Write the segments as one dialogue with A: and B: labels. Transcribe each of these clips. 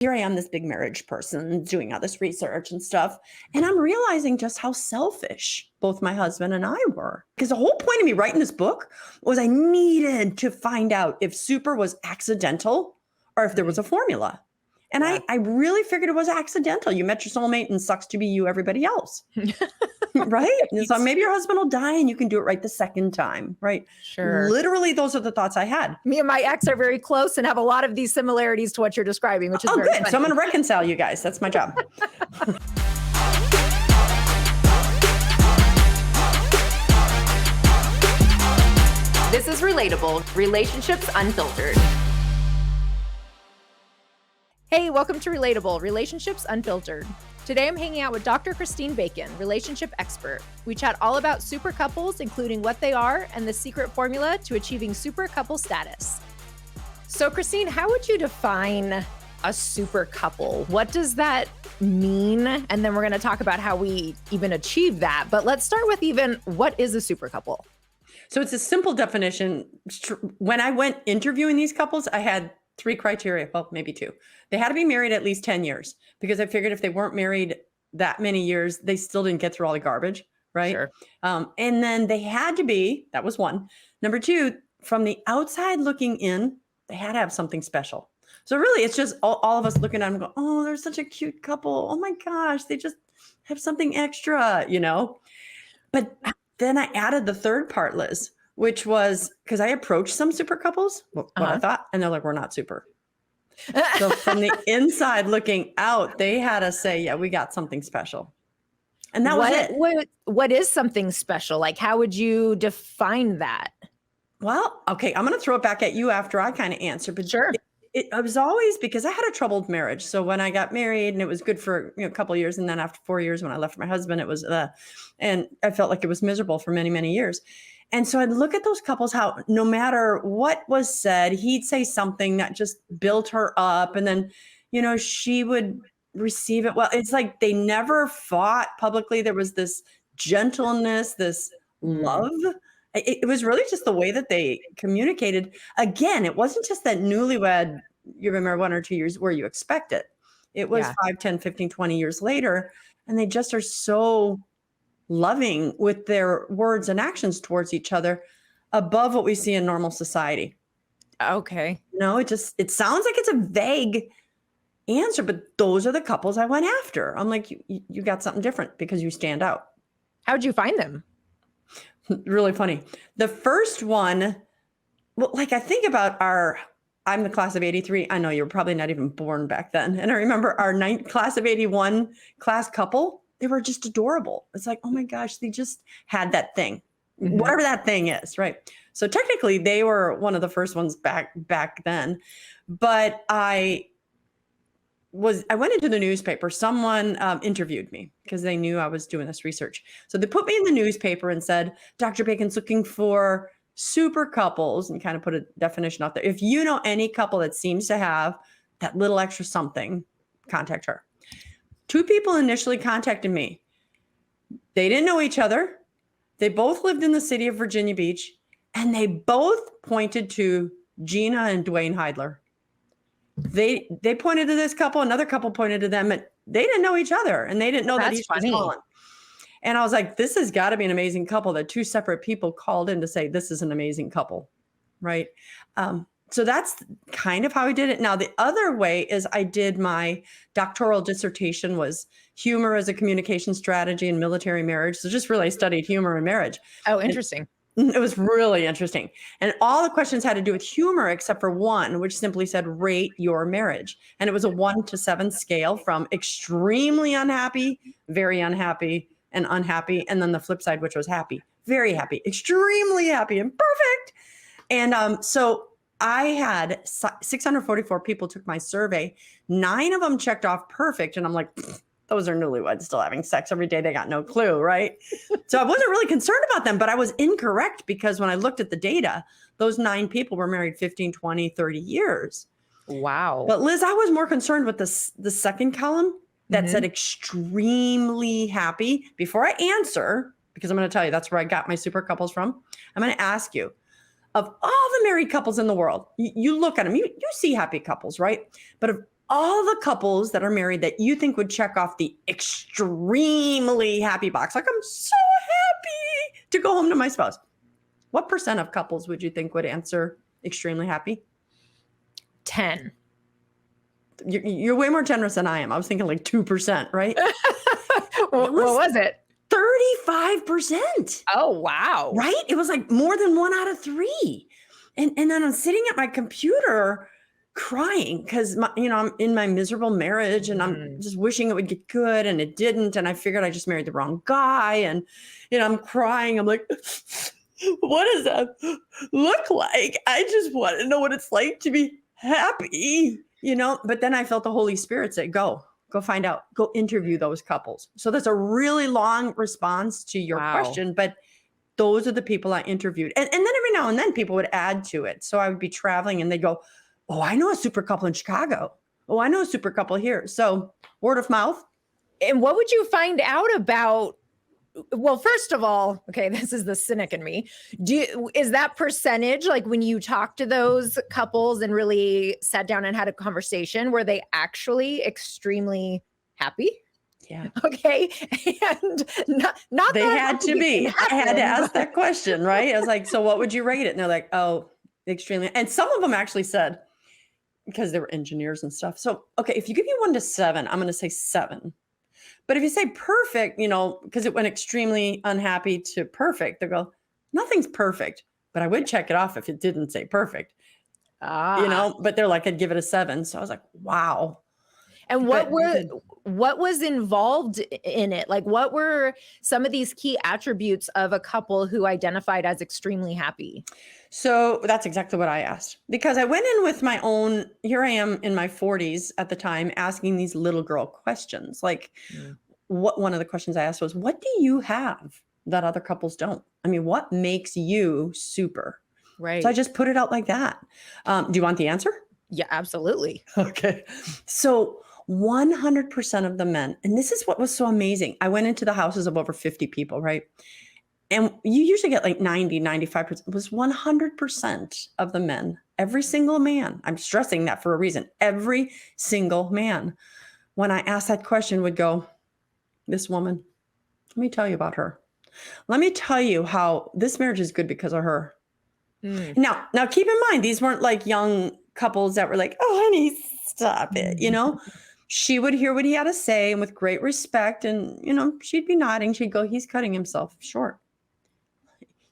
A: here I am, this big marriage person doing all this research and stuff. And I'm realizing just how selfish both my husband and I were. Because the whole point of me writing this book was I needed to find out if super was accidental or if there was a formula. And I really figured it was accidental. You met your soulmate and sucks to be you, everybody else. Right? So maybe your husband will die and you can do it right the second time. Right?
B: Sure.
A: Literally, those are the thoughts I had.
B: Me and my ex are very close and have a lot of these similarities to what you're describing, which is very
A: good.
B: funny.
A: So I'm going to reconcile you guys. That's my job.
C: This is Relatable, Relationships Unfiltered.
B: Hey, welcome to Relatable, Relationships Unfiltered. Today I'm hanging out with Dr. Christine Bacon, relationship expert. We chat all about super couples, including what they are and the secret formula to achieving super couple status. So Christine, how would you define a super couple? What does that mean? And then we're going to talk about how we even achieve that. But let's start with what is a super couple?
A: So it's a simple definition. When I went interviewing these couples, I had 3 criteria, well, maybe 2. They had to be married at least 10 years because I figured if they weren't married that many years, they still didn't get through all the garbage, right? Sure. And then they had to be, that was 1. Number 2, from the outside looking in, they had to have something special. So really, it's just all of us looking at them and go, oh, they're such a cute couple. Oh my gosh, they just have something extra, But then I added the third part, Liz, which was because I approached some super couples, what I thought, and they're like, we're not super. So from the inside looking out, they had to say, yeah, we got something special. And that was it.
B: What is something special? Like, how would you define that?
A: Well, okay, I'm going to throw it back at you after I kind of answer. But
B: sure.
A: It was always because I had a troubled marriage. So when I got married and it was good for a couple of years. And then after 4 years, when I left my husband, it was, and I felt like it was miserable for many, many years. And so I'd look at those couples, how no matter what was said, he'd say something that just built her up. And then, she would receive it. Well, it's like they never fought publicly. There was this gentleness, this love. It was really just the way that they communicated. Again, it wasn't just that newlywed, you remember 1 or 2 years where you expect it. It was 5, 10, 15, 20 years later. And they just are so loving with their words and actions towards each other above what we see in normal society.
B: Okay.
A: It sounds like it's a vague answer, but those are the couples I went after. I'm like, you got something different because you stand out.
B: How'd you find them?
A: Really funny. The first one, well, like I think about I'm the class of 83. I know you were probably not even born back then. And I remember our class of 81 class couple. They were just adorable. It's like, oh my gosh, they just had that thing, whatever that thing is, right? So technically they were one of the first ones back then. But I went into the newspaper. Someone interviewed me because they knew I was doing this research. So they put me in the newspaper and said, Dr. Bacon's looking for super couples, and kind of put a definition out there. If you know any couple that seems to have that little extra something, contact her. 2 people initially contacted me. They didn't know each other. They both lived in the city of Virginia Beach, and they both pointed to Gina and Dwayne Heidler. They pointed to this couple, another couple pointed to them, and they didn't know each other, and they didn't know that each was calling. And I was like, this has got to be an amazing couple that 2 separate people called in to say, this is an amazing couple, right? So that's kind of how I did it. Now, the other way is I did my doctoral dissertation was humor as a communication strategy in military marriage. So just really studied humor in marriage.
B: Oh, interesting.
A: It was really interesting. And all the questions had to do with humor, except for one, which simply said, rate your marriage. And it was a 1 to 7 scale from extremely unhappy, very unhappy, and unhappy. And then the flip side, which was happy, very happy, extremely happy, and perfect. And so I had 644 people took my survey. 9 of them checked off perfect. And I'm like, those are newlyweds still having sex every day. They got no clue, right? So I wasn't really concerned about them, but I was incorrect because when I looked at the data, those 9 people were married 15, 20, 30 years.
B: Wow.
A: But Liz, I was more concerned with the second column that said extremely happy. Before I answer, because I'm going to tell you that's where I got my super couples from, I'm going to ask you, of all the married couples in the world, you look at them, you see happy couples, right? But of all the couples that are married that you think would check off the extremely happy box. Like, I'm so happy to go home to my spouse. What percent of couples would you think would answer extremely happy?
B: 10.
A: You're way more generous than I am. I was thinking like 2%, right?
B: What was it?
A: 35%.
B: Oh, wow.
A: Right? It was like more than 1 out of 3. And then I'm sitting at my computer crying because I'm in my miserable marriage and I'm just wishing it would get good, and it didn't. And I figured I just married the wrong guy. And I'm crying. I'm like, what does that look like? I just want to know what it's like to be happy, But then I felt the Holy Spirit say, go find out, go interview those couples. So that's a really long response to your question, but those are the people I interviewed. And then every now and then people would add to it. So I would be traveling and they'd go, oh, I know a super couple in Chicago. Oh, I know a super couple here. So word of mouth.
B: And what would you find out about? Well, first of all, okay, this is the cynic in me. Is that percentage, like when you talk to those couples and really sat down and had a conversation, were they actually extremely happy?
A: Yeah.
B: Okay. And not
A: they had to be.
B: Happen,
A: I had to ask that question, right? I was like, so what would you rate it? And they're like, oh, extremely. And some of them actually said, because they were engineers and stuff. So, okay, if you give me 1 to 7, I'm going to say 7. But if you say perfect, because it went extremely unhappy to perfect, they go, nothing's perfect, but I would check it off if it didn't say perfect, but they're like, I'd give it a 7. So I was like, wow.
B: And what was involved in it? Like, what were some of these key attributes of a couple who identified as extremely happy?
A: So that's exactly what I asked, because I went in with my own, here I am in my 40s at the time, asking these little girl questions. Like one of the questions I asked was, what do you have that other couples don't? I mean, what makes you super?
B: Right.
A: So I just put it out like that. Do you want the answer?
B: Yeah, absolutely.
A: Okay. So 100% of the men, and this is what was so amazing. I went into the houses of over 50 people, right? And you usually get like 90, 95%. It was 100% of the men, every single man. I'm stressing that for a reason. Every single man, when I asked that question, would go, this woman, let me tell you about her. Let me tell you how this marriage is good because of her. Now keep in mind, these weren't like young couples that were like, oh, honey, stop it. She would hear what he had to say, and with great respect, and, she'd be nodding. She'd go, he's cutting himself short.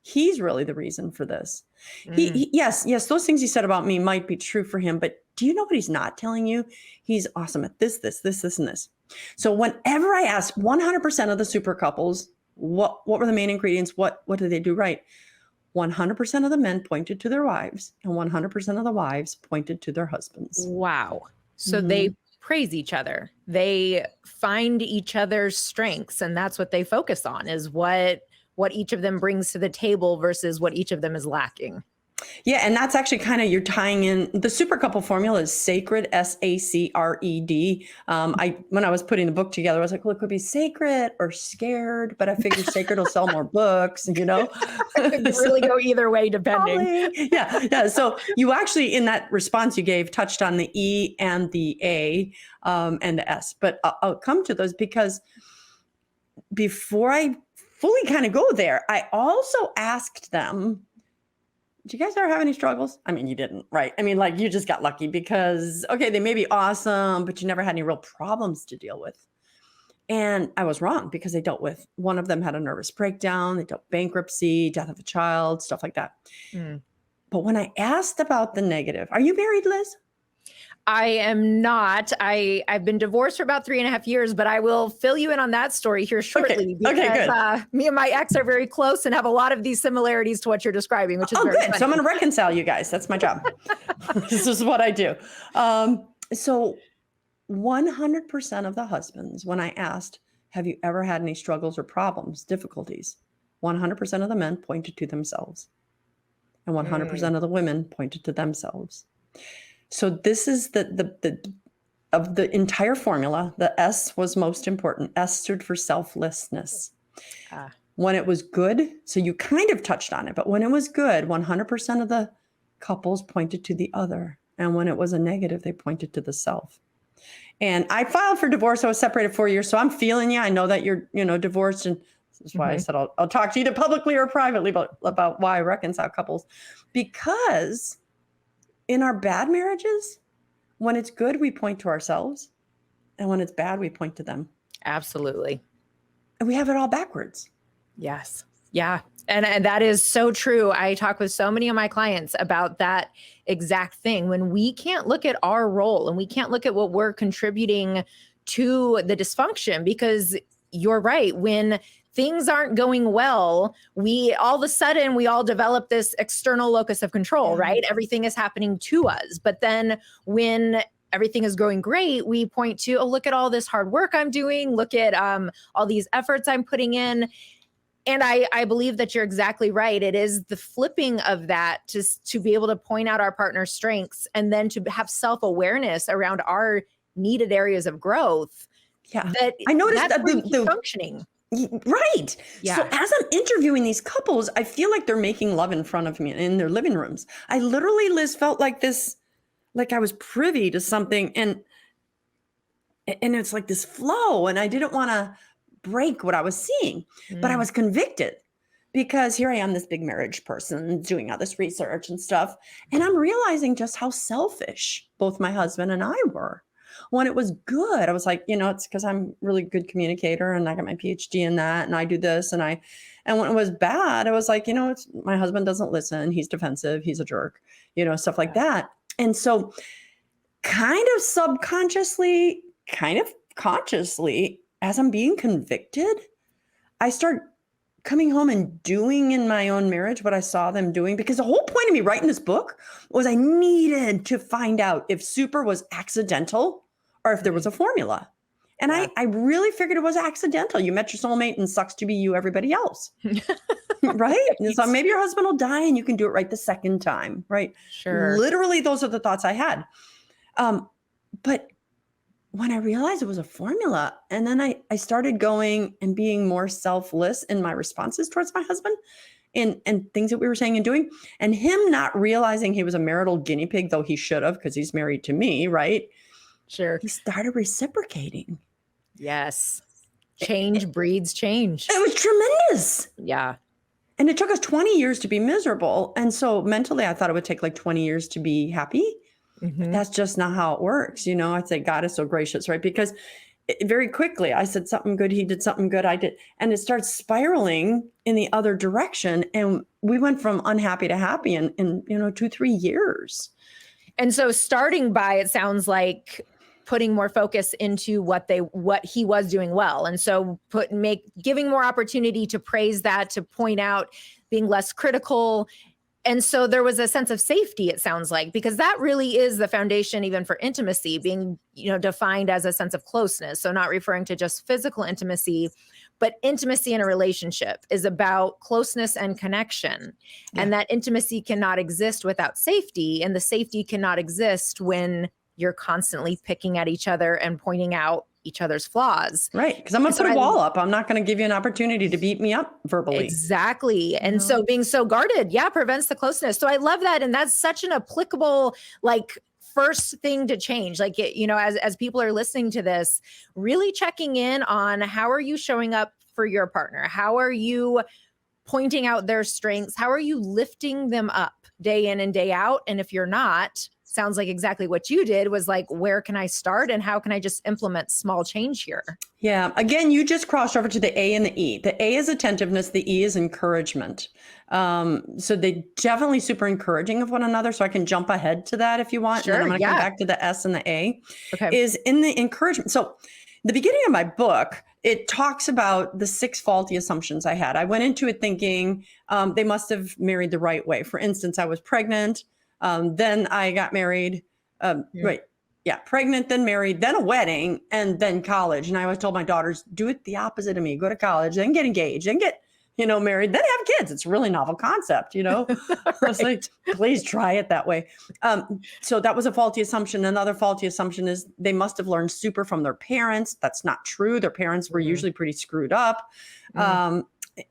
A: He's really the reason for this. Yes, those things he said about me might be true for him, but do you know what he's not telling you? He's awesome at this, and this. So whenever I asked 100% of the super couples, what were the main ingredients? What did they do right? 100% of the men pointed to their wives, and 100% of the wives pointed to their husbands.
B: Wow. So they praise each other. They find each other's strengths, and that's what they focus on, is what each of them brings to the table versus what each of them is lacking.
A: Yeah. And that's actually kind of, you're tying in the super couple formula is sacred, SACRED. When I was putting the book together, I was like, well, it could be sacred or scared, but I figure sacred will sell more books,
B: It could really go either way, depending.
A: Probably. Yeah. So you actually, in that response you gave, touched on the E and the A and the S, but I'll come to those, because before I fully kind of go there, I also asked them, did you guys ever have any struggles? I mean, you didn't, right? I mean, like, you just got lucky because, okay, they may be awesome, but you never had any real problems to deal with. And I was wrong, because they dealt with, one of them had a nervous breakdown, they dealt bankruptcy, death of a child, stuff like that. But when I asked about the negative, are you married, Liz?
B: I am not. I've been divorced for about 3.5 years, but I will fill you in on that story here shortly. Because me and my ex are very close and have a lot of these similarities to what you're describing, which is very
A: good.
B: funny.
A: So I'm going to reconcile you guys. That's my job. This is what I do. So 100% of the husbands, when I asked, have you ever had any struggles or problems, difficulties? 100% of the men pointed to themselves, and 100% of the women pointed to themselves. So this is of the entire formula. The S was most important. S stood for selflessness. When it was good, so you kind of touched on it, but when it was good, 100% of the couples pointed to the other. And when it was a negative, they pointed to the self. And I filed for divorce. I was separated 4 years. So I'm feeling you. I know that you're, divorced. And this is why I said I'll talk to you publicly or privately about why I reconcile couples. Because in our bad marriages, when it's good, we point to ourselves. And when it's bad, we point to them.
B: Absolutely.
A: And we have it all backwards.
B: Yes. Yeah. And that is so true. I talk with so many of my clients about that exact thing. When we can't look at our role and we can't look at what we're contributing to the dysfunction, because you're right. When things aren't going well, we all of a sudden, we all develop this external locus of control, right? Everything is happening to us. But then when everything is going great, we point to, oh, look at all this hard work I'm doing. Look at all these efforts I'm putting in. And I believe that you're exactly right. It is the flipping of that to be able to point out our partner's strengths and then to have self-awareness around our needed areas of growth.
A: Yeah.
B: That
A: I noticed that
B: the functioning.
A: Right.
B: Yeah.
A: So as I'm interviewing these couples, I feel like they're making love in front of me in their living rooms. I literally, Liz, felt like this, like I was privy to something, and it's like this flow, and I didn't want to break what I was seeing, but I was convicted because here I am, this big marriage person doing all this research and stuff. And I'm realizing just how selfish both my husband and I were. When it was good, I was like, it's because I'm a really good communicator and I got my PhD in that and I do this. And when it was bad, I was like, it's my husband doesn't listen. He's defensive. He's a jerk, stuff like that. And so kind of subconsciously, kind of consciously, as I'm being convicted, I start coming home and doing in my own marriage what I saw them doing, because the whole point of me writing this book was I needed to find out if super was accidental or if there was a formula. And I really figured it was accidental. You met your soulmate and sucks to be you, everybody else. Right? So maybe your husband will die and you can do it right the second time. Right?
B: Sure.
A: Literally, those are the thoughts I had. But when I realized it was a formula, and then I started going and being more selfless in my responses towards my husband and things that we were saying and doing, and him not realizing he was a marital guinea pig, though he should have, because he's married to me, right?
B: Sure.
A: He started reciprocating.
B: Yes. Change breeds change.
A: It was tremendous.
B: Yeah.
A: And it took us 20 years to be miserable. And so mentally, I thought it would take like 20 years to be happy. That's just not how it works. I'd say God is so gracious, right? Because very quickly I said something good. He did something good. I did. And it starts spiraling in the other direction. And we went from unhappy to happy in 2-3 years.
B: And so starting by, it sounds like putting more focus into what he was doing well. And so giving more opportunity to praise that, to point out, being less critical. And so there was a sense of safety, it sounds like, because that really is the foundation even for intimacy, being, defined as a sense of closeness. So not referring to just physical intimacy, but intimacy in a relationship is about closeness and connection. Yeah. And that intimacy cannot exist without safety. And the safety cannot exist when you're constantly picking at each other and pointing out each other's flaws.
A: Right. Because I'm going to put a wall up. I'm not going to give you an opportunity to beat me up verbally.
B: Exactly. And so being so guarded, prevents the closeness. So I love that. And that's such an applicable, first thing to change. As people are listening to this, really checking in on how are you showing up for your partner? How are you pointing out their strengths? How are you lifting them up day in and day out? And if you're not, sounds like exactly what you did was like, where can I start and how can I just implement small change here?
A: Yeah. Again, you just crossed over to the A and the E. The A is attentiveness. The E is encouragement. So they definitely super encouraging of one another. So I can jump ahead to that if you want.
B: Sure,
A: and then I'm going to come back to the S and the A.
B: Okay.
A: Is in the encouragement. So the beginning of my book, it talks about the 6 faulty assumptions I had. I went into it thinking they must have married the right way. For instance, I was pregnant. Then I got married, pregnant, then married, then a wedding, and then college. And I always told my daughters, do it the opposite of me. Go to college, then get engaged, then get, married, then have kids. It's a really novel concept, I was like, please try it that way. So that was a faulty assumption. Another faulty assumption is they must have learned super from their parents. That's not true. Their parents were usually pretty screwed up.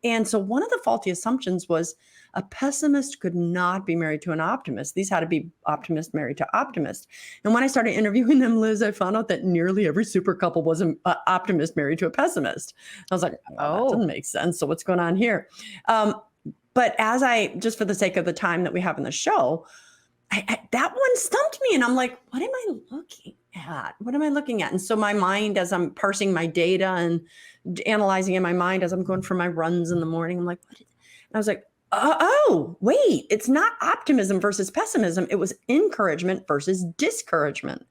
A: And so one of the faulty assumptions was a pessimist could not be married to an optimist. These had to be optimist married to optimist. And when I started interviewing them, Liz, I found out that nearly every super couple was an optimist married to a pessimist. I was like, well, that doesn't make sense. So what's going on here? But as just for the sake of the time that we have in the show, that one stumped me. And I'm like, what am I looking at? What am I looking at? And so my mind, as I'm parsing my data and analyzing in my mind as I'm going for my runs in the morning, I'm like, what? And I was like, oh, wait, it's not optimism versus pessimism. It was encouragement versus discouragement.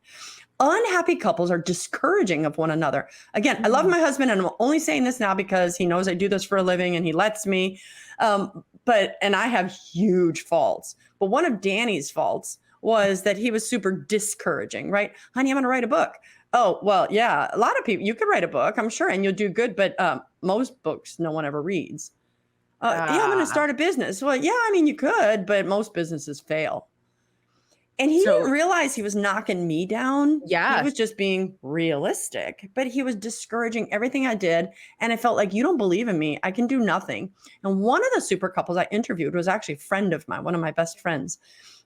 A: Unhappy couples are discouraging of one another. Again, I love my husband, and I'm only saying this now because he knows I do this for a living and he lets me. And I have huge faults. But one of Danny's faults was that he was super discouraging, right? Honey, I'm going to write a book. Oh, well, yeah, a lot of people, you could write a book, I'm sure, and you'll do good, but most books no one ever reads. Yeah, I'm going to start a business. Well, yeah, I mean, you could, but most businesses fail. And he didn't realize he was knocking me down.
B: Yeah.
A: He was just being realistic, but he was discouraging everything I did. And I felt like, you don't believe in me. I can do nothing. And one of the super couples I interviewed was actually a friend of mine, one of my best friends.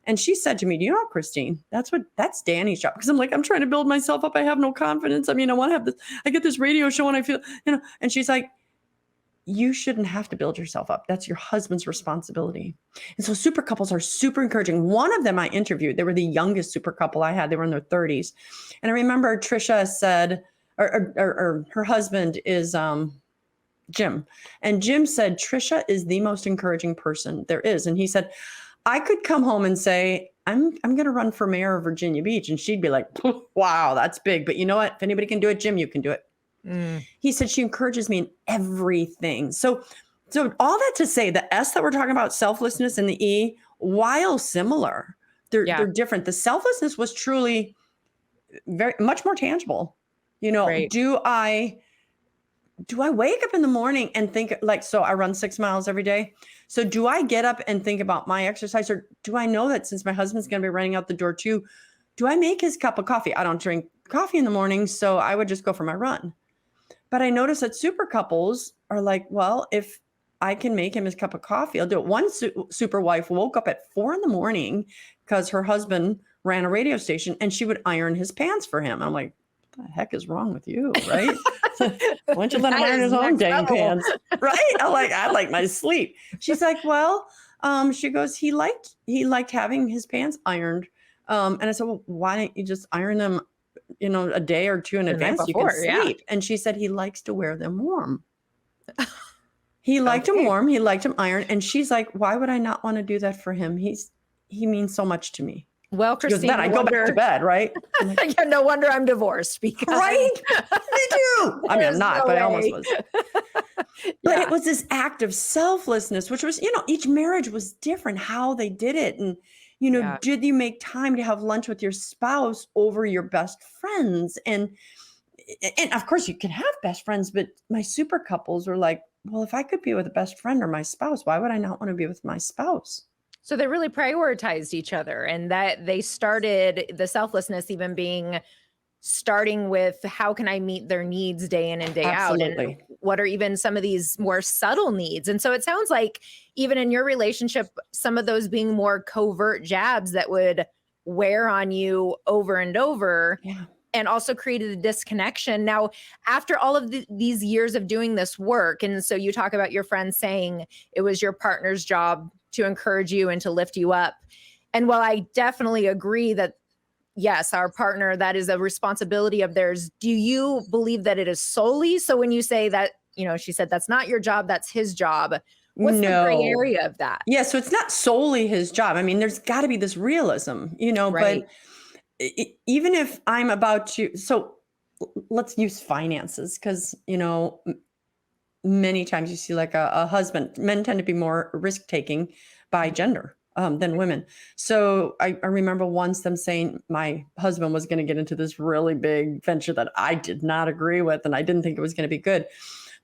A: And she said to me, do you know, Christine, that's Danny's job. Because I'm like, I'm trying to build myself up. I have no confidence. I mean, I want to have this, I get this radio show and I feel, and she's like, you shouldn't have to build yourself up. That's your husband's responsibility. And so super couples are super encouraging. One of them I interviewed, they were the youngest super couple I had. They were in their 30s. And I remember Trisha said, or her husband is Jim. And Jim said, Trisha is the most encouraging person there is. And he said, I could come home and say, I'm going to run for mayor of Virginia Beach. And she'd be like, wow, that's big. But you know what? If anybody can do it, Jim, you can do it. He said she encourages me in everything. So all that to say, the S that we're talking about, selflessness, and the E, while similar, they're different. The selflessness was truly very much more tangible. Right. Do I wake up in the morning and think like, so I run 6 miles every day. So do I get up and think about my exercise, or do I know that since my husband's going to be running out the door too, do I make his cup of coffee? I don't drink coffee in the morning, so I would just go for my run. But I noticed that super couples are like, well, if I can make him his cup of coffee, I'll do it. One super wife woke up at 4 a.m. because her husband ran a radio station and she would iron his pants for him. I'm like, what the heck is wrong with you, right? Why don't you let him iron his own dang pants, right? I like my sleep. She's like, well, she goes, he liked having his pants ironed. And I said, well, why don't you just iron them, a day or two in advance? You can sleep. And she said, he likes to wear them warm. He liked him warm. He liked him iron. And she's like, why would I not want to do that for him? He means so much to me.
B: Well, Christine,
A: then I go back to bed, right?
B: Like, yeah, no wonder I'm divorced because
A: right? Me too. I mean, I'm not, but I almost was. But it was this act of selflessness, which was, each marriage was different how they did it. And, did you make time to have lunch with your spouse over your best friends? And of course you can have best friends, but my super couples were like, well, if I could be with a best friend or my spouse, why would I not want to be with my spouse?
B: So they really prioritized each other, and that they started the selflessness even starting with how can I meet their needs day in and day out, and what are even some of these more subtle needs. And so it sounds like even in your relationship, some of those being more covert jabs that would wear on you over and over.
A: Yeah.
B: And also created a disconnection. Now, after all of these years of doing this work, and so you talk about your friend saying it was your partner's job to encourage you and to lift you up. And while I definitely agree that, yes, our partner, that is a responsibility of theirs, do you believe that it is solely? So when you say that, she said that's not your job, that's his job. What's the gray area of that?
A: Yeah, so it's not solely his job. I mean, there's got to be this realism,
B: right.
A: But even if I'm about to, so let's use finances, because, many times you see like a husband, men tend to be more risk-taking by gender than women. So I remember once them saying my husband was going to get into this really big venture that I did not agree with, and I didn't think it was going to be good.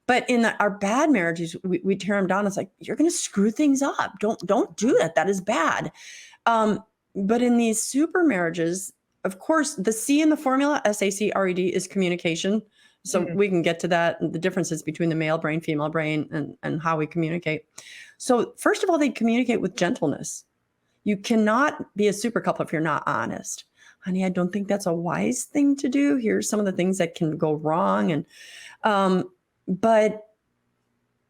A: But in our bad marriages, we tear them down. It's like, you're going to screw things up. Don't do that. That is bad. But in these super marriages, of course, the C in the formula, SACRED, is communication. So we can get to that, the differences between the male brain, female brain, and how we communicate. So first of all, they communicate with gentleness. You cannot be a super couple if you're not honest. Honey, I don't think that's a wise thing to do. Here's some of the things that can go wrong. And but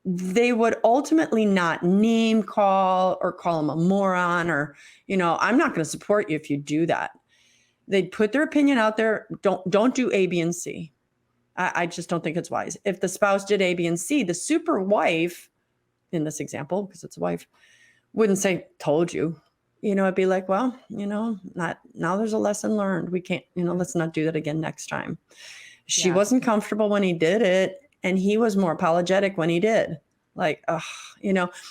A: they would ultimately not name call or call him a moron, or, I'm not going to support you if you do that. They'd put their opinion out there. Don't do A, B, and C. I just don't think it's wise. If the spouse did A, B, and C, the super wife, in this example, because it's a wife, wouldn't say, told you. It'd be like, well, not now, there's a lesson learned. We can't, let's not do that again next time. She wasn't comfortable when he did it, and he was more apologetic when he did. Like,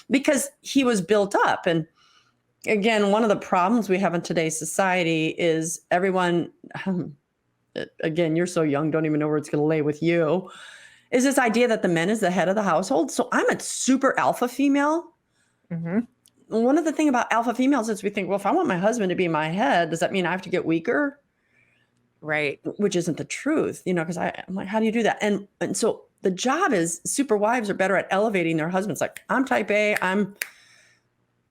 A: because he was built up. And again, one of the problems we have in today's society is everyone, again, you're so young, don't even know where it's going to lay with you, is this idea that the man is the head of the household. So I'm a super alpha female.
B: Mm-hmm.
A: One of the things about alpha females is we think, well, if I want my husband to be my head, does that mean I have to get weaker?
B: Right.
A: Which isn't the truth, because I'm like, how do you do that? And so the job is, super wives are better at elevating their husbands. Like, I'm type A,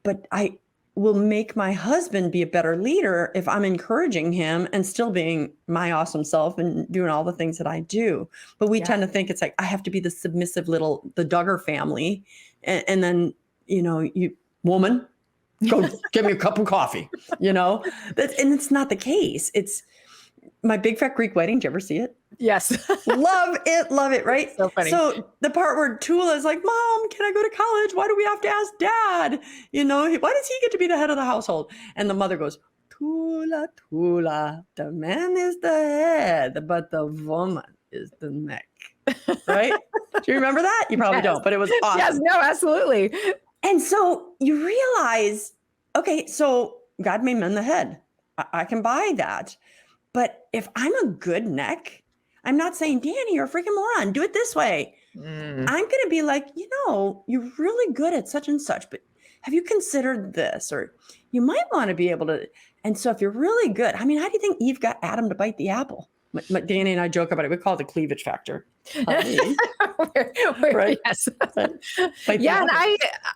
A: but I will make my husband be a better leader if I'm encouraging him and still being my awesome self and doing all the things that I do. But we tend to think it's like, I have to be the submissive the Duggar family. And then, you woman, go get me a cup of coffee, and it's not the case. It's My Big Fat Greek Wedding. Did you ever see it?
B: Yes.
A: Love it, right?
B: So funny.
A: So the part where Tula is like, Mom, can I go to college? Why do we have to ask Dad? Why does he get to be the head of the household? And the mother goes, Tula, the man is the head, but the woman is the neck. Right? Do you remember that? You probably don't, but it was awesome.
B: Yes, no, absolutely.
A: And so you realize, okay, so God made men the head. I can buy that. But if I'm a good neck, I'm not saying, Danny, you're a freaking moron. Do it this way. I'm going to be like, you're really good at such and such, but have you considered this? Or you might want to be able to. And so if you're really good, how do you think Eve got Adam to bite the apple? Danny and I joke about it. We call it the cleavage factor. Right?
B: Yes.
A: Yeah.
B: And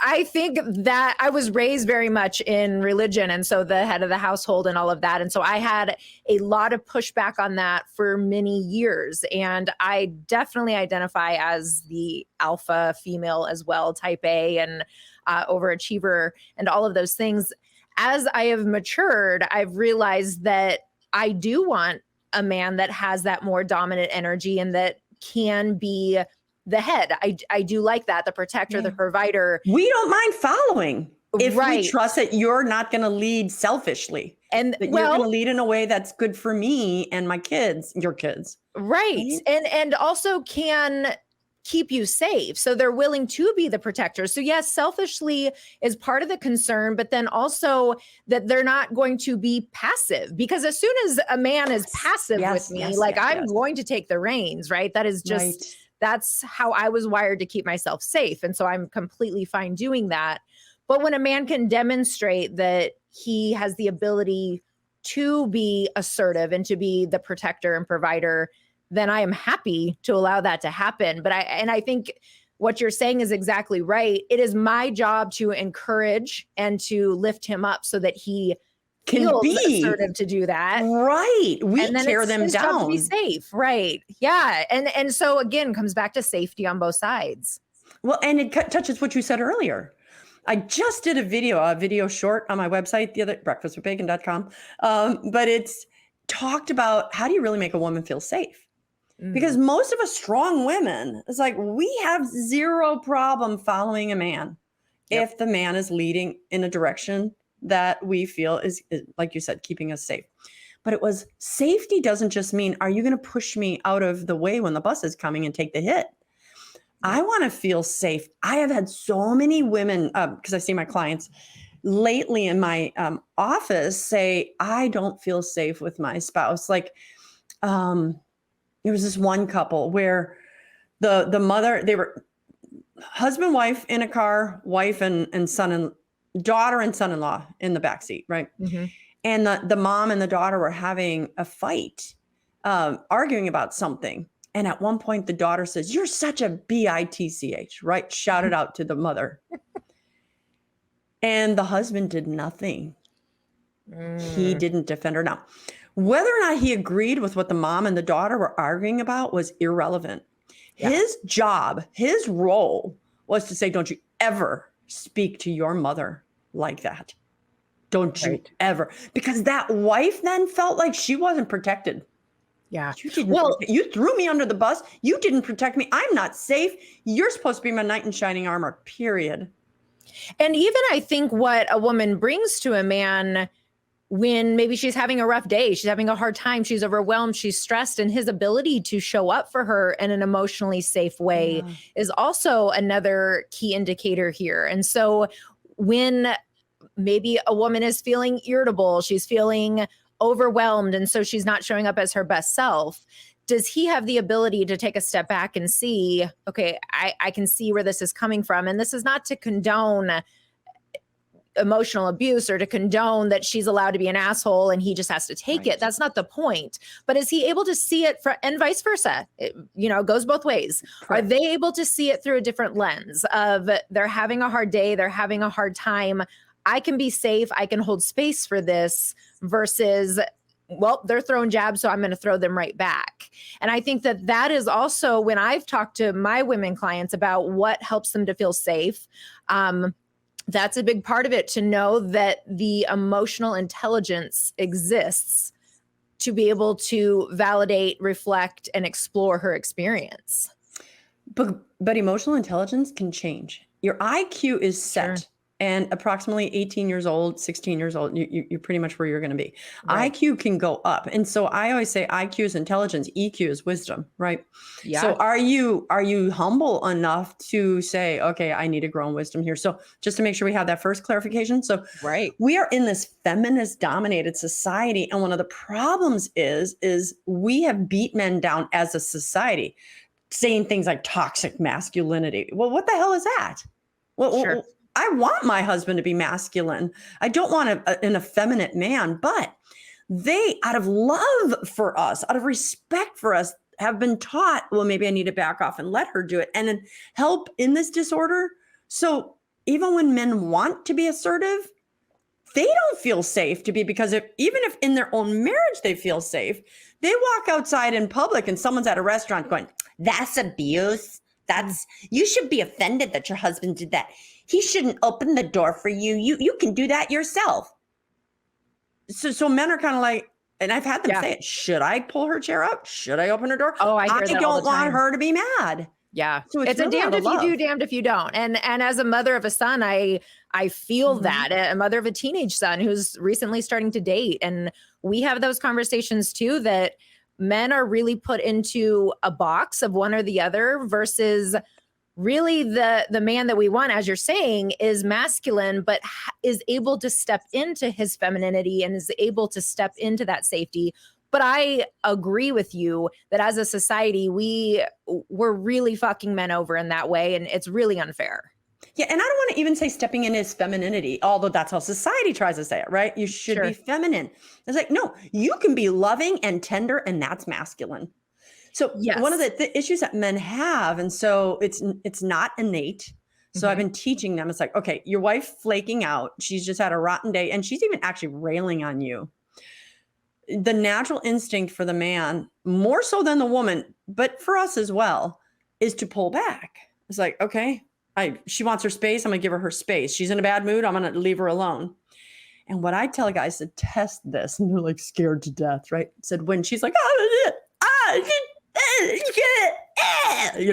B: I think that I was raised very much in religion. And so the head of the household and all of that. And so I had a lot of pushback on that for many years. And I definitely identify as the alpha female as well, type A and overachiever and all of those things. As I have matured, I've realized that I do want a man that has that more dominant energy and that can be the head. I do like that, the protector, the provider.
A: We don't mind following if
B: Right.
A: we trust that you're not going to lead selfishly,
B: And
A: that you're going to lead in a way that's good for me and my kids, your kids.
B: Right. And also can keep you safe. So they're willing to be the protectors. So yes, selfishly is part of the concern, but then also that they're not going to be passive, because as soon as a man is passive with me, I'm going to take the reins, right? That is just, that's how I was wired to keep myself safe. And so I'm completely fine doing that. But when a man can demonstrate that he has the ability to be assertive and to be the protector and provider, then I am happy to allow that to happen. But I think what you're saying is exactly right. It is my job to encourage and to lift him up so that he feels assertive to do that.
A: Right. We tear them
B: his
A: down.
B: Job to be safe. Right. Yeah. And so again, comes back to safety on both sides.
A: Well, and it touches what you said earlier. I just did a video short on my website, breakfastwithbacon.com. But it's talked about how do you really make a woman feel safe? Because most of us strong women, it's like we have zero problem following a man if the man is leading in a direction that we feel is, like you said, keeping us safe. But it was safety doesn't just mean, are you going to push me out of the way when the bus is coming and take the hit? I want to feel safe. I have had so many women, because I see my clients lately in my office say, I don't feel safe with my spouse. Like, there was this one couple where the mother, they were husband, wife in a car, wife and son and daughter and son-in-law in the backseat, right? Mm-hmm. And the mom and the daughter were having a fight, arguing about something. And at one point, the daughter says, "You're such a bitch," right? Shouted out to the mother. And the husband did nothing. He didn't defend her. Now, whether or not he agreed with what the mom and the daughter were arguing about was irrelevant.
B: Yeah.
A: His job, his role was to say, don't you ever speak to your mother like that. Don't you ever. Because that wife then felt like she wasn't protected.
B: Yeah.
A: You threw me under the bus. You didn't protect me. I'm not safe. You're supposed to be my knight in shining armor, period.
B: And even I think what a woman brings to a man when maybe she's having a rough day, she's having a hard time, she's overwhelmed, she's stressed, and his ability to show up for her in an emotionally safe way is also another key indicator here. And so when maybe a woman is feeling irritable, she's feeling overwhelmed, and so she's not showing up as her best self, does he have the ability to take a step back and see, okay, I can see where this is coming from. And this is not to condone emotional abuse or to condone that she's allowed to be an asshole and he just has to take it. That's not the point. But is he able to see it and vice versa? It goes both ways. Correct. Are they able to see it through a different lens of they're having a hard day, they're having a hard time, I can be safe, I can hold space for this, versus, well, they're throwing jabs, so I'm going to throw them right back. And I think that that is also when I've talked to my women clients about what helps them to feel safe. That's a big part of it, to know that the emotional intelligence exists to be able to validate, reflect, and explore her experience.
A: But emotional intelligence can change. Your IQ is set. Sure. And approximately 18 years old, 16 years old, you're pretty much where you're going to be. Right. IQ can go up. And so I always say IQ is intelligence, EQ is wisdom, right? Yeah. So are you humble enough to say, okay, I need to grow in wisdom here? So just to make sure we have that first clarification. So we are in this feminist dominated society. And one of the problems is we have beat men down as a society, saying things like toxic masculinity. Well, what the hell is that? Well, sure. I want my husband to be masculine. I don't want an effeminate man, but they, out of love for us, out of respect for us, have been taught, well, maybe I need to back off and let her do it and then help in this disorder. So even when men want to be assertive, they don't feel safe to be, because even if in their own marriage they feel safe, they walk outside in public and someone's at a restaurant going, that's abuse. You should be offended that your husband did that. He shouldn't open the door for you. You can do that yourself. So men are kind of like, and I've had them say it, should I pull her chair up? Should I open her door?
B: Oh, I hear that all the time.
A: don't want her to be mad.
B: Yeah.
A: So
B: it's really a damned if you do, damned if you don't. And as a mother of a son, I feel that, a mother of a teenage son who's recently starting to date. And we have those conversations too, that men are really put into a box of one or the other, versus really the man that we want, as you're saying, is masculine, but is able to step into his femininity and is able to step into that safety. But I agree with you that as a society, we're really fucking men over in that way. And it's really unfair.
A: Yeah. And I don't want to even say stepping in his femininity, although that's how society tries to say it, right? You should be feminine. It's like, no, you can be loving and tender, and that's masculine. So one of the issues that men have, and so it's not innate. So I've been teaching them, it's like, okay, your wife flaking out, she's just had a rotten day, and she's even actually railing on you. The natural instinct for the man, more so than the woman, but for us as well, is to pull back. It's like, okay, she wants her space, I'm going to give her space. She's in a bad mood, I'm going to leave her alone. And what I tell guys to test this, and they're like scared to death, right? Said when she's like,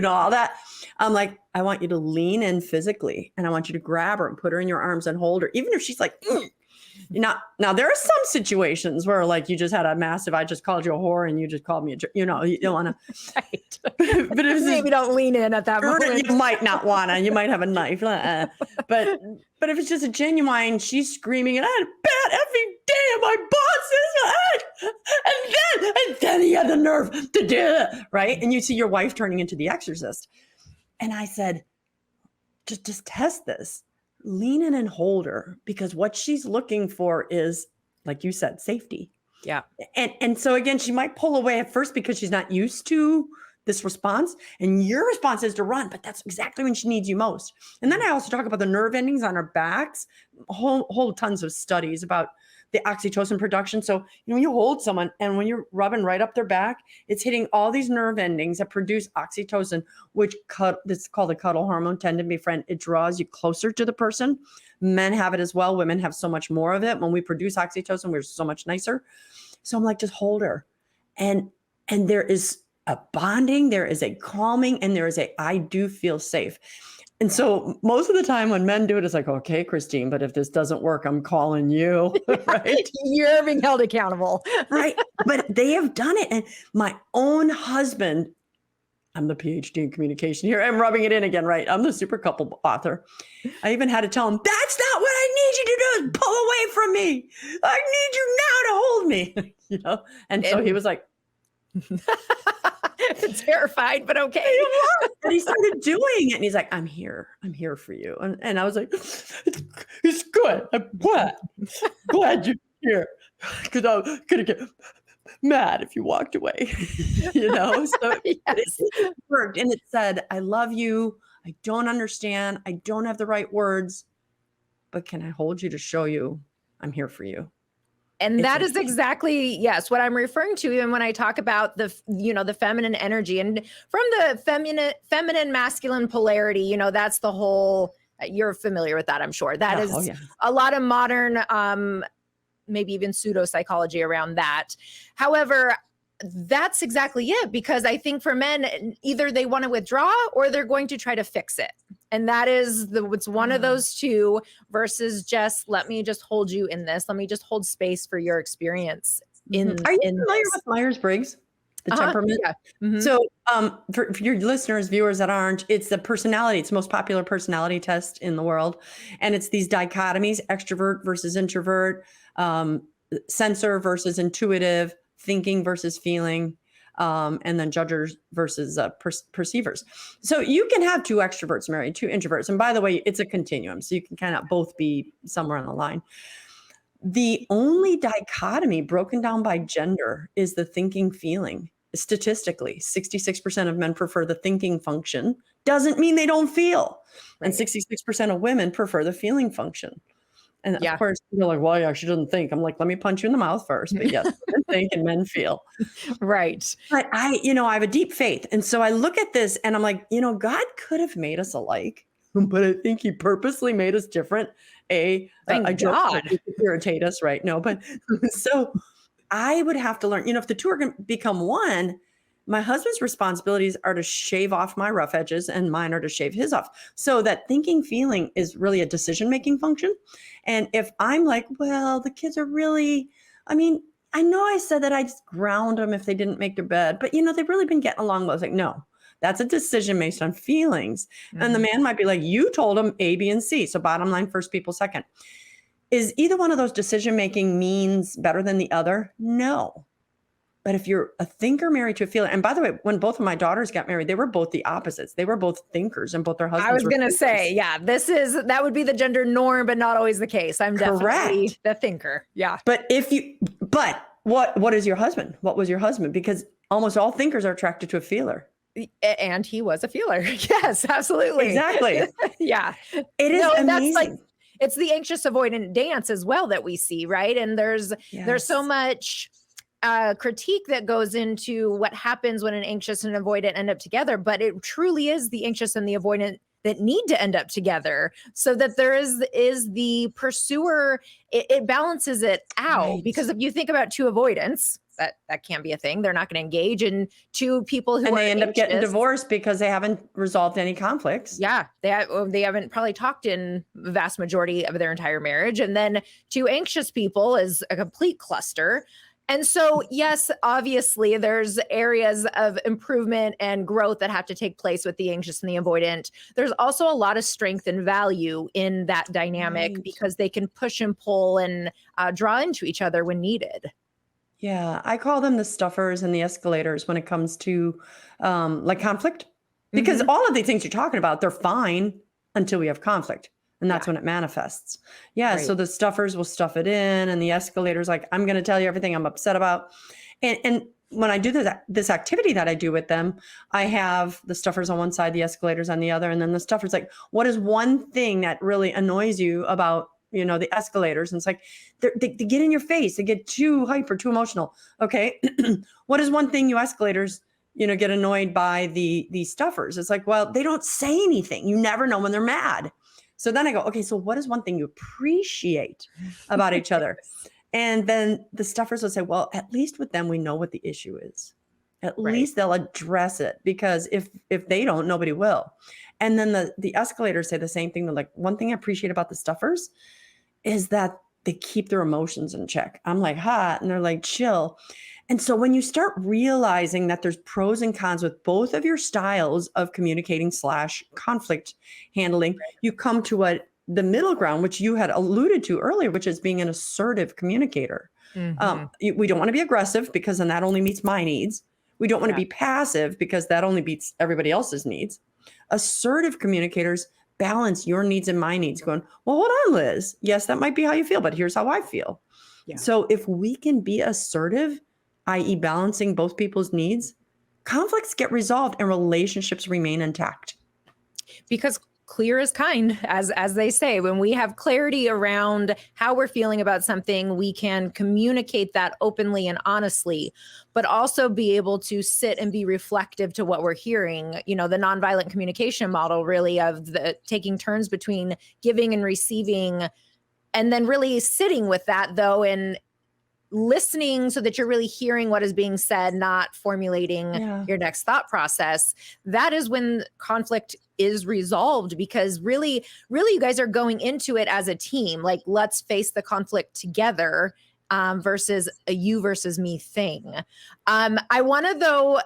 A: all that. I'm like, I want you to lean in physically, and I want you to grab her and put her in your arms and hold her, even if she's like, Now there are some situations where like you just had a massive, I just called you a whore and you just called me a, you don't want to,
B: right.
A: But if
B: maybe don't lean in at that moment.
A: You might not want to, you might have a knife, but if it's just a genuine, she's screaming and I had a bad effing day, my boss is, and then he had the nerve to do it, right? And you see your wife turning into the exorcist. And I said, just test this. Lean in and hold her, because what she's looking for is, like you said, safety.
B: Yeah.
A: And so again, she might pull away at first because she's not used to this response, and your response is to run, but that's exactly when she needs you most. And then I also talk about the nerve endings on our backs, whole tons of studies about the oxytocin production. So, when you hold someone and when you're rubbing right up their back, it's hitting all these nerve endings that produce oxytocin, which it's called the cuddle hormone, tend to be friend. It draws you closer to the person. Men have it as well. Women have so much more of it. When we produce oxytocin, we're so much nicer. So I'm like, just hold her. And there is a bonding, there is a calming, and there is I do feel safe. And so most of the time when men do it, it's like, okay, Christine, but if this doesn't work, I'm calling you, right?
B: You're being held accountable.
A: Right. But they have done it. And my own husband, I'm the PhD in communication here. I'm rubbing it in again, right? I'm the super couple author. I even had to tell him, that's not what I need you to do, is pull away from me. I need you now to hold me, And so he was like,
B: terrified, but okay.
A: And he started doing it. And he's like, I'm here for you. And I was like, it's good. I'm glad you're here. Because I'm going to get mad if you walked away, So it worked. And it said, I love you. I don't understand. I don't have the right words, but can I hold you to show you I'm here for you?
B: And that is exactly, yes, what I'm referring to even when I talk about the feminine energy, and from the feminine masculine polarity, that's the whole, you're familiar with that, I'm sure. That is a lot of modern, maybe even pseudo psychology around that. However, that's exactly it, because I think for men, either they want to withdraw or they're going to try to fix it. And that is it's one of those two, versus just, let me just hold you in this. Let me just hold space for your experience. Are you
A: familiar with Myers-Briggs? The temperament?
B: Yeah. Mm-hmm.
A: So for your listeners, viewers that aren't, it's the personality. It's the most popular personality test in the world. And it's these dichotomies, extrovert versus introvert, sensor versus intuitive, thinking versus feeling, and then judgers versus perceivers. So you can have two extroverts married, two introverts. And by the way, it's a continuum. So you can kind of both be somewhere on the line. The only dichotomy broken down by gender is the thinking feeling. Statistically, 66% of men prefer the thinking function. Doesn't mean they don't feel. Right. And 66% of women prefer the feeling function. And of course, you're like, well, yeah, she doesn't think. I'm like, let me punch you in the mouth first. But yes, women think and men feel.
B: Right.
A: But I have a deep faith. And so I look at this and I'm like, God could have made us alike, but I think he purposely made us different. I joke to irritate us, right? No, but so I would have to learn, if the two are going to become one, my husband's responsibilities are to shave off my rough edges and mine are to shave his off. So that thinking feeling is really a decision-making function. And if I'm like, well, the kids are really, I know I said that I'd just ground them if they didn't make their bed, but they've really been getting along well. I was like, no, that's a decision based on feelings. Mm-hmm. And the man might be like, you told them A, B, and C. So bottom line, first, people second. Is either one of those decision-making means better than the other? No. But if you're a thinker married to a feeler, and by the way, when both of my daughters got married, they were both the opposites. They were both thinkers, and both their husbands.
B: I was going to say, that would be the gender norm, but not always the case. I'm definitely the thinker. Yeah.
A: But what is your husband? What was your husband? Because almost all thinkers are attracted to a feeler.
B: And he was a feeler. Yes, absolutely.
A: Exactly.
B: Yeah.
A: It is amazing.
B: That's it's the anxious avoidant dance as well that we see, right? And there's so much critique that goes into what happens when an anxious and avoidant end up together, but it truly is the anxious and the avoidant that need to end up together, so that there is the pursuer. It balances it out, right? Because if you think about two avoidants, that can't be a thing. They're not going to engage in two people who
A: they end up getting divorced because they haven't resolved any conflicts.
B: Yeah, they haven't probably talked in the vast majority of their entire marriage, and then two anxious people is a complete cluster. And so, yes, obviously, there's areas of improvement and growth that have to take place with the anxious and the avoidant. There's also a lot of strength and value in that dynamic, because they can push and pull and draw into each other when needed.
A: Yeah, I call them the stuffers and the escalators when it comes to conflict, because all of the things you're talking about, they're fine until we have conflict. And that's when it manifests. Yeah. Right. So the stuffers will stuff it in, and the escalators, like, I'm going to tell you everything I'm upset about. And when I do this activity that I do with them, I have the stuffers on one side, the escalators on the other. And then the stuffer's like, what is one thing that really annoys you about, the escalators? And it's like, they get in your face. They get too hyper, too emotional. Okay. What is one thing you escalators, get annoyed by the stuffers? It's like, well, they don't say anything. You never know when they're mad. So then I go, okay, so what is one thing you appreciate about each other? And then the stuffers will say, well, at least with them, we know what the issue is. At least they'll address it, because if they don't, nobody will. And then the escalators say the same thing. They're like, one thing I appreciate about the stuffers is that they keep their emotions in check. I'm like, hot. And they're like, chill. And so when you start realizing that there's pros and cons with both of your styles of communicating / conflict handling, you come to the middle ground, which you had alluded to earlier, which is being an assertive communicator. We don't want to be aggressive, because then that only meets my needs. We don't want to be passive, because that only meets everybody else's needs. Assertive communicators balance your needs and my needs, going, well, hold on, Liz. Yes, that might be how you feel, but here's how I feel. Yeah. So if we can be assertive, i.e. balancing both people's needs, conflicts get resolved and relationships remain intact.
B: Because clear is kind, as they say. When we have clarity around how we're feeling about something, we can communicate that openly and honestly, but also be able to sit and be reflective to what we're hearing. The nonviolent communication model, really, of the taking turns between giving and receiving, and then really sitting with that, though, and listening so that you're really hearing what is being said, not formulating your next thought process. That is when conflict is resolved, because really you guys are going into it as a team. Like, let's face the conflict together, versus a you versus me thing. I want to, though,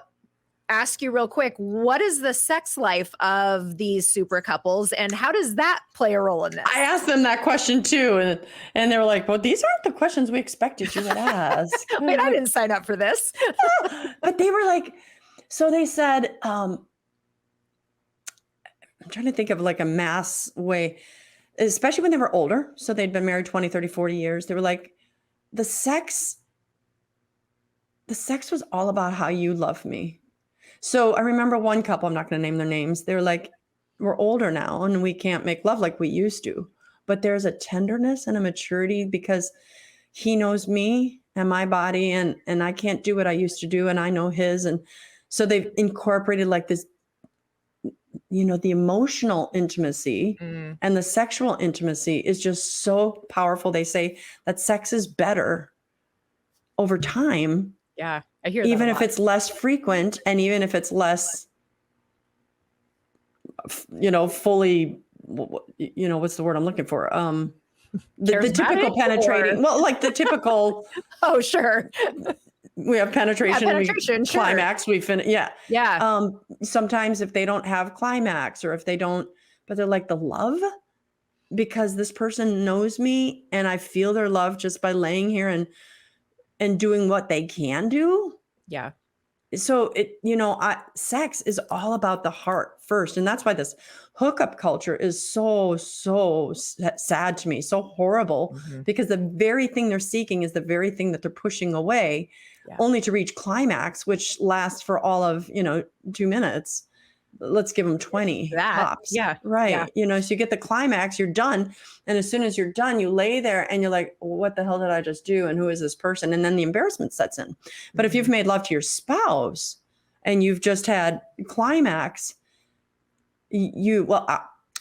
B: ask you real quick, what is the sex life of these super couples, and how does that play a role in this?
A: I asked them that question too, and they were like, well, these aren't the questions we expected you would ask.
B: Wait, I didn't sign up for this.
A: But they were like, so they said, I'm trying to think of like a mass way, especially when they were older. So they'd been married 20, 30, 40 years. They were like, the sex was all about how you love me. So I remember one couple, I'm not going to name their names. They're like, we're older now and we can't make love like we used to, but there's a tenderness and a maturity, because he knows me and my body, and I can't do what I used to do, and I know his. And so they've incorporated like this, the emotional intimacy and the sexual intimacy is just so powerful. They say that sex is better over time.
B: Yeah, I hear that
A: even
B: a
A: if
B: lot.
A: it's less frequent, and even if it's less, fully, what's the word I'm looking for? The typical penetrating. Well, like the typical.
B: Oh, sure.
A: We have penetration.
B: Penetration,
A: sure. Climax. We finish. Yeah.
B: Yeah.
A: Sometimes if they don't have climax, or if they don't, but they're like the love, because this person knows me and I feel their love just by laying here and doing what they can do.
B: Yeah.
A: So sex is all about the heart first. And that's why this hookup culture is so sad to me, so horrible, because the very thing they're seeking is the very thing that they're pushing away, only to reach climax, which lasts for all of, 2 minutes. Let's give them 20 tops.
B: Yeah.
A: Right. So you get the climax, you're done. And as soon as you're done, you lay there and you're like, what the hell did I just do? And who is this person? And then the embarrassment sets in. But if you've made love to your spouse and you've just had climax,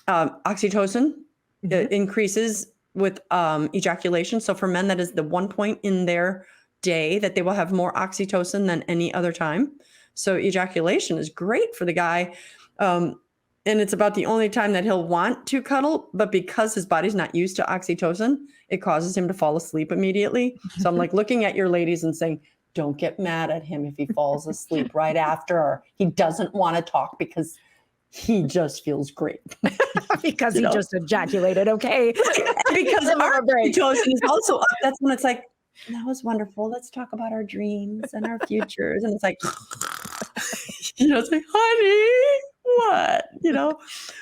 A: oxytocin increases with ejaculation. So for men, that is the one point in their day that they will have more oxytocin than any other time. So ejaculation is great for the guy. And it's about the only time that he'll want to cuddle, but because his body's not used to oxytocin, it causes him to fall asleep immediately. So I'm like looking at your ladies and saying, don't get mad at him if he falls asleep right after, or he doesn't want to talk because he just feels great.
B: Because he just ejaculated. Okay.
A: Because our oxytocin is also up. That's when it's like, that was wonderful. Let's talk about our dreams and our futures. And it's like, it's like, honey, what?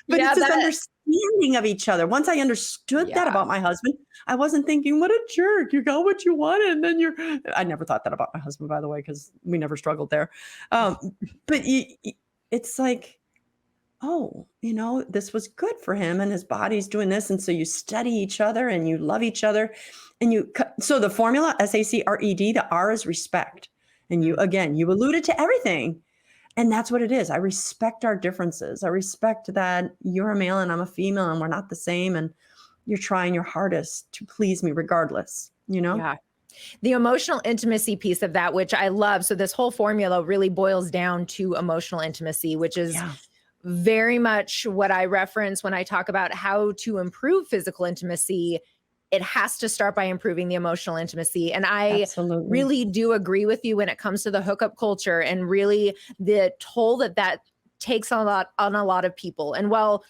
A: But it's understanding of each other. Once I understood that about my husband, I wasn't thinking, what a jerk. You got what you wanted. And then I never thought that about my husband, by the way, because we never struggled there. But it's like, oh, this was good for him and his body's doing this. And so you study each other and you love each other. And so the formula, SACRED, the R is respect. And you alluded to everything. And that's what it is. I respect our differences. I respect that you're a male and I'm a female and we're not the same. And you're trying your hardest to please me regardless,
B: Yeah. The emotional intimacy piece of that, which I love. So this whole formula really boils down to emotional intimacy, which is very much what I reference when I talk about how to improve physical intimacy. It has to start by improving the emotional intimacy. And I really do agree with you when it comes to the hookup culture and really the toll that takes on a lot of people. And while,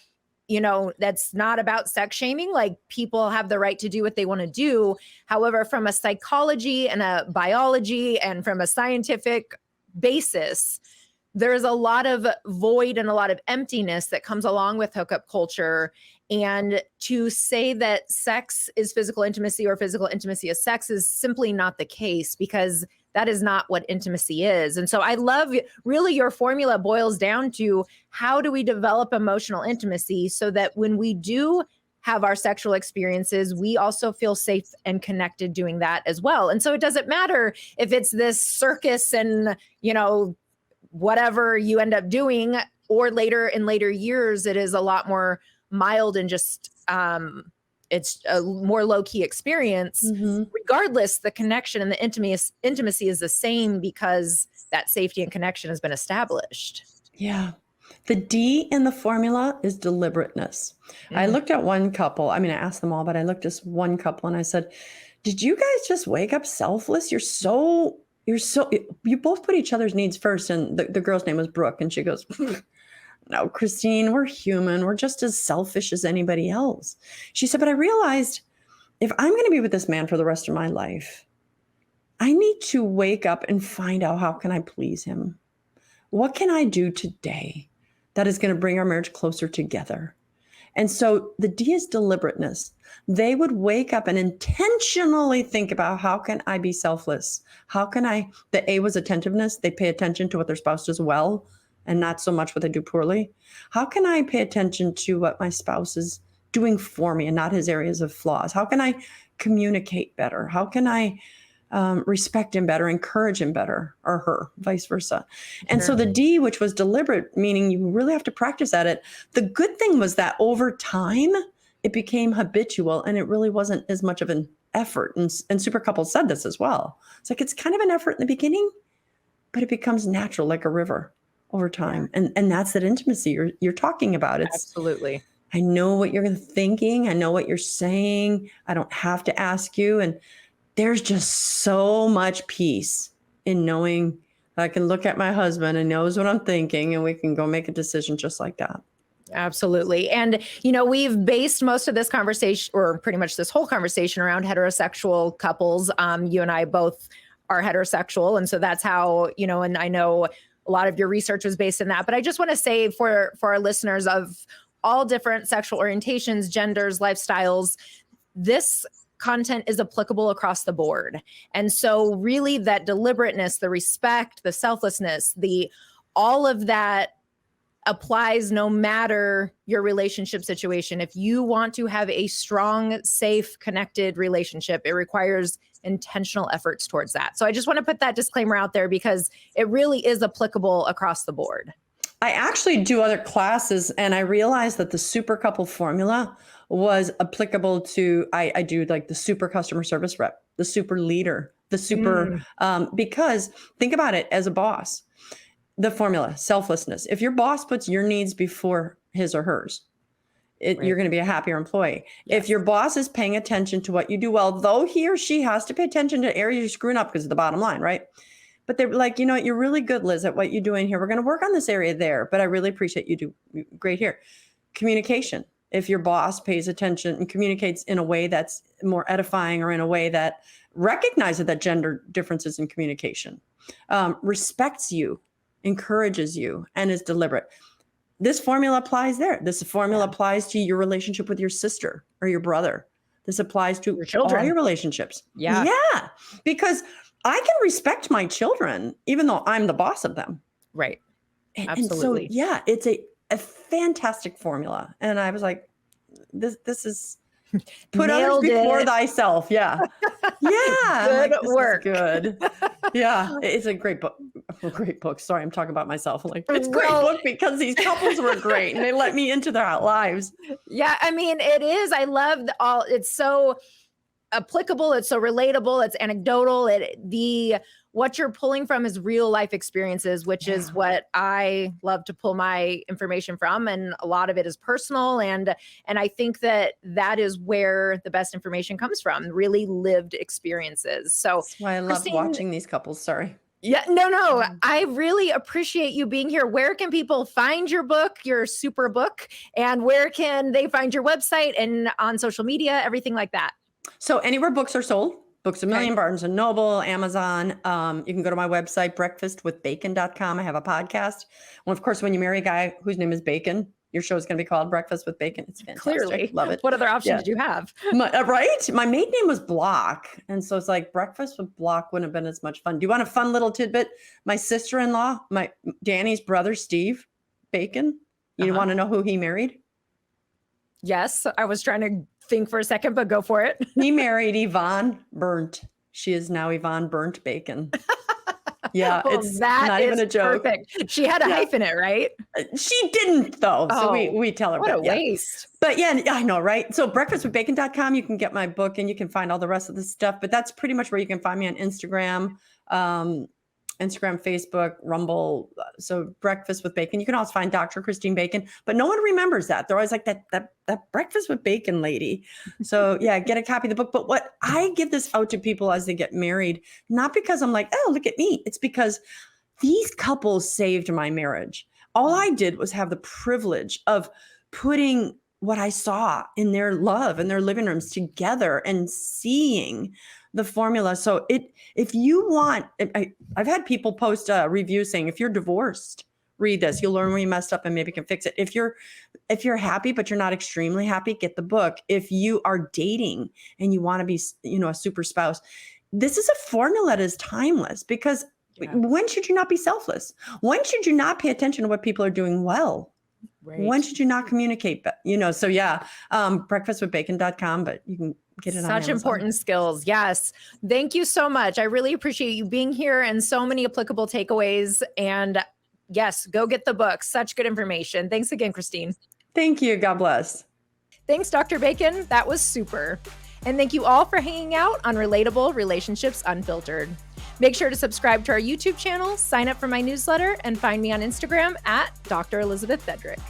B: that's not about sex shaming, like people have the right to do what they want to do. However, from a psychology and a biology and from a scientific basis, there's a lot of void and a lot of emptiness that comes along with hookup culture. And to say that sex is physical intimacy or physical intimacy is sex is simply not the case, because that is not what intimacy is. And so I love, really, your formula boils down to how do we develop emotional intimacy so that when we do have our sexual experiences, we also feel safe and connected doing that as well. And so it doesn't matter if it's this circus and, whatever you end up doing, or in later years, it is a lot more mild and just it's a more low-key experience. Regardless, the connection and the intimacy is the same because that safety and connection has been established.
A: Yeah. The D in the formula is deliberateness. I looked at one couple. I asked them all, but I looked at one couple and I said, did you guys just wake up selfless? You both put each other's needs first. And the girl's name was Brooke. And she goes, no, Christine, we're human. We're just as selfish as anybody else. She said, but I realized if I'm going to be with this man for the rest of my life, I need to wake up and find out, how can I please him? What can I do today that is going to bring our marriage closer together? And so the D is deliberateness. They would wake up and intentionally think about, how can I be selfless? The A was attentiveness. They pay attention to what their spouse does well and not so much what they do poorly. How can I pay attention to what my spouse is doing for me and not his areas of flaws? How can I communicate better? How can I respect him better, encourage him better, or her, vice versa? And so the D, which was deliberate, meaning you really have to practice at it. The good thing was that over time, it became habitual and it really wasn't as much of an effort. And super couples said this as well. It's like, it's kind of an effort in the beginning, but it becomes natural, like a river over time. And that's that intimacy you're talking about. It's
B: absolutely.
A: I know what you're thinking. I know what you're saying. I don't have to ask you. And there's just so much peace in knowing I can look at my husband and knows what I'm thinking, and we can go make a decision just like that.
B: Absolutely. And, we've based most of this conversation, or pretty much this whole conversation, around heterosexual couples. You and I both are heterosexual. And so that's how, and I know a lot of your research was based in that. But I just want to say for our listeners of all different sexual orientations, genders, lifestyles, this content is applicable across the board. And so really that deliberateness, the respect, the selflessness, all of that applies no matter your relationship situation. If you want to have a strong, safe, connected relationship, it requires intentional efforts towards that. So I just want to put that disclaimer out there because it really is applicable across the board.
A: I actually do other classes, and I realized that the super couple formula was applicable to, I do like the super customer service rep, the super leader, the super, because think about it as a boss. The formula, selflessness. If your boss puts your needs before his or hers, you're going to be a happier employee. Yes. If your boss is paying attention to what you do well, though he or she has to pay attention to areas you're screwing up because of the bottom line, right? But they're like, you're really good, Liz, at what you're doing here. We're going to work on this area there, but I really appreciate you do great here. Communication. If your boss pays attention and communicates in a way that's more edifying, or in a way that recognizes that gender differences in communication, respects you, encourages you, and is deliberate. this formula applies there. This formula applies to your relationship with your sister or your brother. This applies to
B: Your children.
A: all your relationships.
B: Yeah.
A: Yeah. Because I can respect my children, even though I'm the boss of them.
B: Right.
A: And
B: Absolutely.
A: so, yeah, it's a fantastic formula. And I was like, this is put others
B: Nailed
A: before
B: it.
A: thyself. Yeah. Yeah. I'm
B: Good
A: like, this is
B: work.
A: good. Yeah. It's a great book. A great book. Sorry, I'm talking about myself. Like, it's a great
B: Well-
A: book because these couples were great and they let me into their lives.
B: Yeah, I mean, it is. I love it's so applicable, it's so relatable, it's anecdotal. What you're pulling from is real life experiences, which is what I love to pull my information from, and a lot of it is personal, and I think that is where the best information comes from, really lived experiences. So
A: That's why I love
B: Christine-
A: watching these couples. Sorry.
B: yeah, no, I really appreciate you being here. Where can people find your book, your super book, and where can they find your website and on social media, everything like that?
A: So anywhere books are sold, Books A Million,
B: Okay.
A: Barnes and Noble, Amazon. You can go to my website, breakfastwithbacon.com. I have a podcast. Well, of course, when you marry a guy whose name is Bacon, your show is going to be called Breakfast with Bacon. It's fantastic.
B: Clearly.
A: Love it.
B: What other option
A: Yeah.
B: did you have?
A: Right? My maiden name was Block. And so it's like breakfast with Block wouldn't have been as much fun. Do you want a fun little tidbit? My sister-in-law, Danny's brother, Steve Bacon. You want to know who he married?
B: Yes, I was trying to think for a second, but go for it.
A: He married Yvonne Burnt. She is now Yvonne Burnt Bacon. Yeah,
B: Well,
A: it's
B: that
A: not even
B: is
A: a joke.
B: Perfect. She had a hyphen it, right?
A: She didn't though. So
B: Oh,
A: we tell her
B: What a
A: that. Yeah.
B: waste.
A: But yeah, I know, right? So breakfastwithbacon.com, you can get my book and you can find all the rest of the stuff. But that's pretty much where you can find me on Instagram, Facebook, Rumble. So Breakfast with Bacon. You can also find Dr. Christine Bacon, but no one remembers that. They're always like that Breakfast with Bacon lady. So yeah, get a copy of the book. But what I give this out to people as they get married, not because I'm like, oh, look at me. It's because these couples saved my marriage. All I did was have the privilege of putting what I saw in their love and their living rooms together and seeing the formula. So if you want, I've had people post a review saying, if you're divorced, read this. You'll learn where you messed up and maybe can fix it. If you're happy, but you're not extremely happy, get the book. If you are dating and you want to be, a super spouse, this is a formula that is timeless because when should you not be selfless? When should you not pay attention to what people are doing well?
B: Right.
A: When should you not communicate? So yeah, breakfastwithbacon.com, but you can get it on
B: Such
A: Amazon.
B: important skills. Yes. Thank you so much. I really appreciate you being here and so many applicable takeaways. And yes, go get the book. Such good information. Thanks again, Christine.
A: Thank you. God bless.
B: Thanks, Dr. Bacon. That was super. And thank you all for hanging out on Relatable Relationships Unfiltered. Make sure to subscribe to our YouTube channel, sign up for my newsletter, and find me on Instagram at Dr. Elizabeth Fedrick.